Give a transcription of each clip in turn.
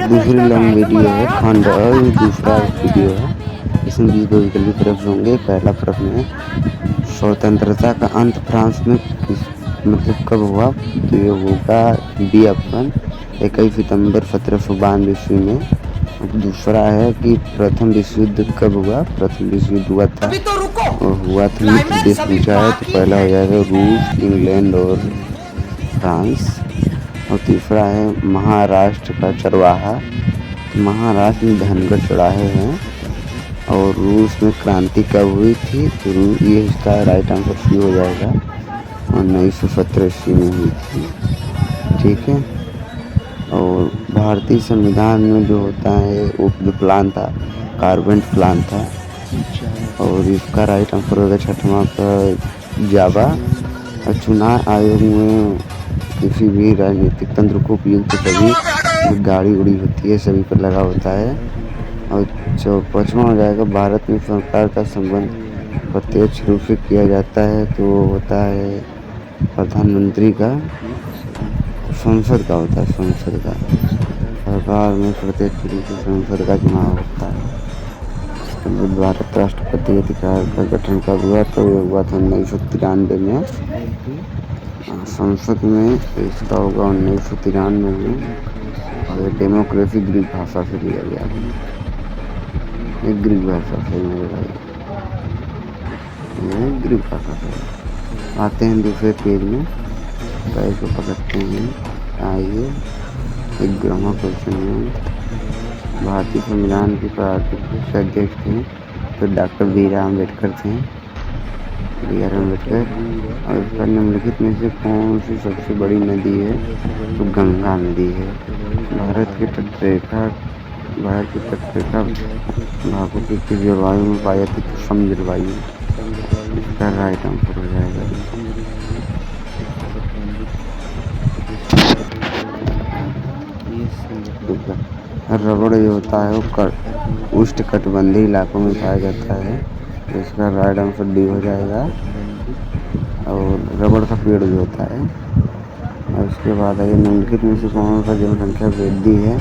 दूसरी long video है खंड और ये दूसरा वीडियो है। इसमें 20 प्रश्न होंगे। पहला प्रश्न है स्वतंत्रता का अंत फ्रांस में मतलब कब हुआ? तो ये होगा बी ऑप्शन 21 सितंबर 1792 ईस्वी में। दूसरा है कि प्रथम विश्व युद्ध कब हुआ? प्रथम विश्व युद्ध हुआ था मित्र देश पूछा है तो पहला हो जाएगा रूस, इंग्लैंड और फ्रांस। और तीसरा है महाराष्ट्र का चरवाहा। महाराष्ट्र में धनगर चौराहे हैं। और रूस में क्रांति कब हुई थी? तो ये इसका राइट आंसर सी हो जाएगा 1917 ईस्वी में हुई थी। ठीक है। और भारतीय संविधान में जो होता है वो जो प्लान था कार्बेट प्लान था। और इसका राइट आंसर होगा छठवां का जावा। और चुनाव आयोग में किसी भी राजनीतिक तंत्र को उपयुक्त सभी जो गाड़ी उड़ी होती है सभी पर लगा होता है। और जो पाँचवां हो जाएगा भारत में सरकार का संबंध प्रत्यक्ष रूप से किया जाता है तो वो होता है प्रधानमंत्री का, संसद का होता है, संसद का। सरकार में प्रत्यक्ष रूप से संसद का चुनाव होता है। भारत राष्ट्रपति अधिकार का गठन कब हुआ? तो ये हुआ था 1993 में। संसद में इसका होगा 1993 में। और डेमोक्रेसी ग्रीक भाषा से लिया गया है। ये ग्रीक भाषा से मेरे भाई, ये ग्रीक भाषा से। आते हैं दूसरे पेज में, पेज को पकड़ते हैं। आइए एक ग्रामर क्वेश्चन में भारतीय संविधान के प्राधिकृत अध्यक्ष थे तो डॉक्टर बी आर अम्बेडकर थे। B R Ambedkar. और इसका निम्नलिखित में से कौन सी सबसे बड़ी नदी है? तो गंगा नदी है। भारत की तटरेखा भागों की किस जलवायु में पाई जाती है? तो सम जलवायु। इसका राइट आंसर हो जाएगा। रबड़ जो होता है वो उष्णकटिबंधीय इलाकों में पाया जाता है। इसका राइट आंसर डी हो जाएगा। और रबड़ का पेड़ जो होता है। और उसके बाद आइए निम्नलिखित में से कौन सा जनसंख्या वृद्धि है?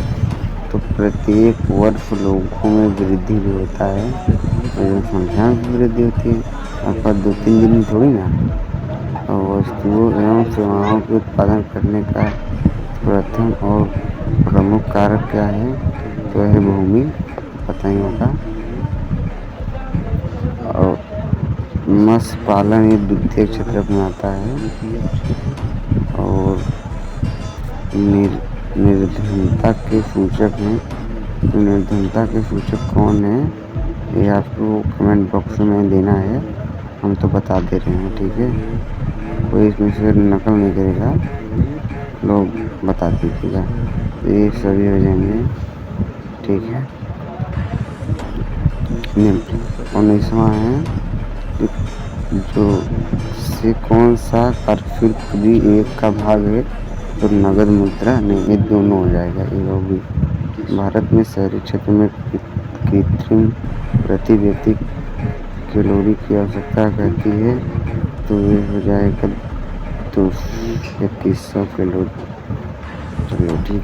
तो प्रत्येक वर्ष लोगों में वृद्धि जो होता है जनसंख्या में वृद्धि होती है। आपका 2-3 दिन में थोड़ी ना। और वस्तुओं एवं सेवाओं के उत्पादन करने का प्रथम और प्रमुख कारक क्या है? तो है भूमि, पता ही होगा। और मत्स्य पालन ये द्वितीय क्षेत्र में आता है। और निर्धनता के सूचक हैं। तो निर्धनता के सूचक कौन है ये आपको कमेंट बॉक्स में देना है। हम तो बता दे रहे हैं, ठीक है। कोई इसमें से नकल नहीं करेगा, लोग बता दीजिएगा। ये सभी हो जाएंगे, ठीक है। 19वां है जो से कौन सा कारफिल पूंजी एक का भाग है? तो नगद मुद्रा नहीं, ये दोनों हो जाएगा। ये लोग भी भारत में शहरी क्षेत्र में कृत्रिम प्रति व्यक्ति कैलोरी की आवश्यकता कहती है तो ये हो जाएगा 2100 कैलोरी। चलो ठीक।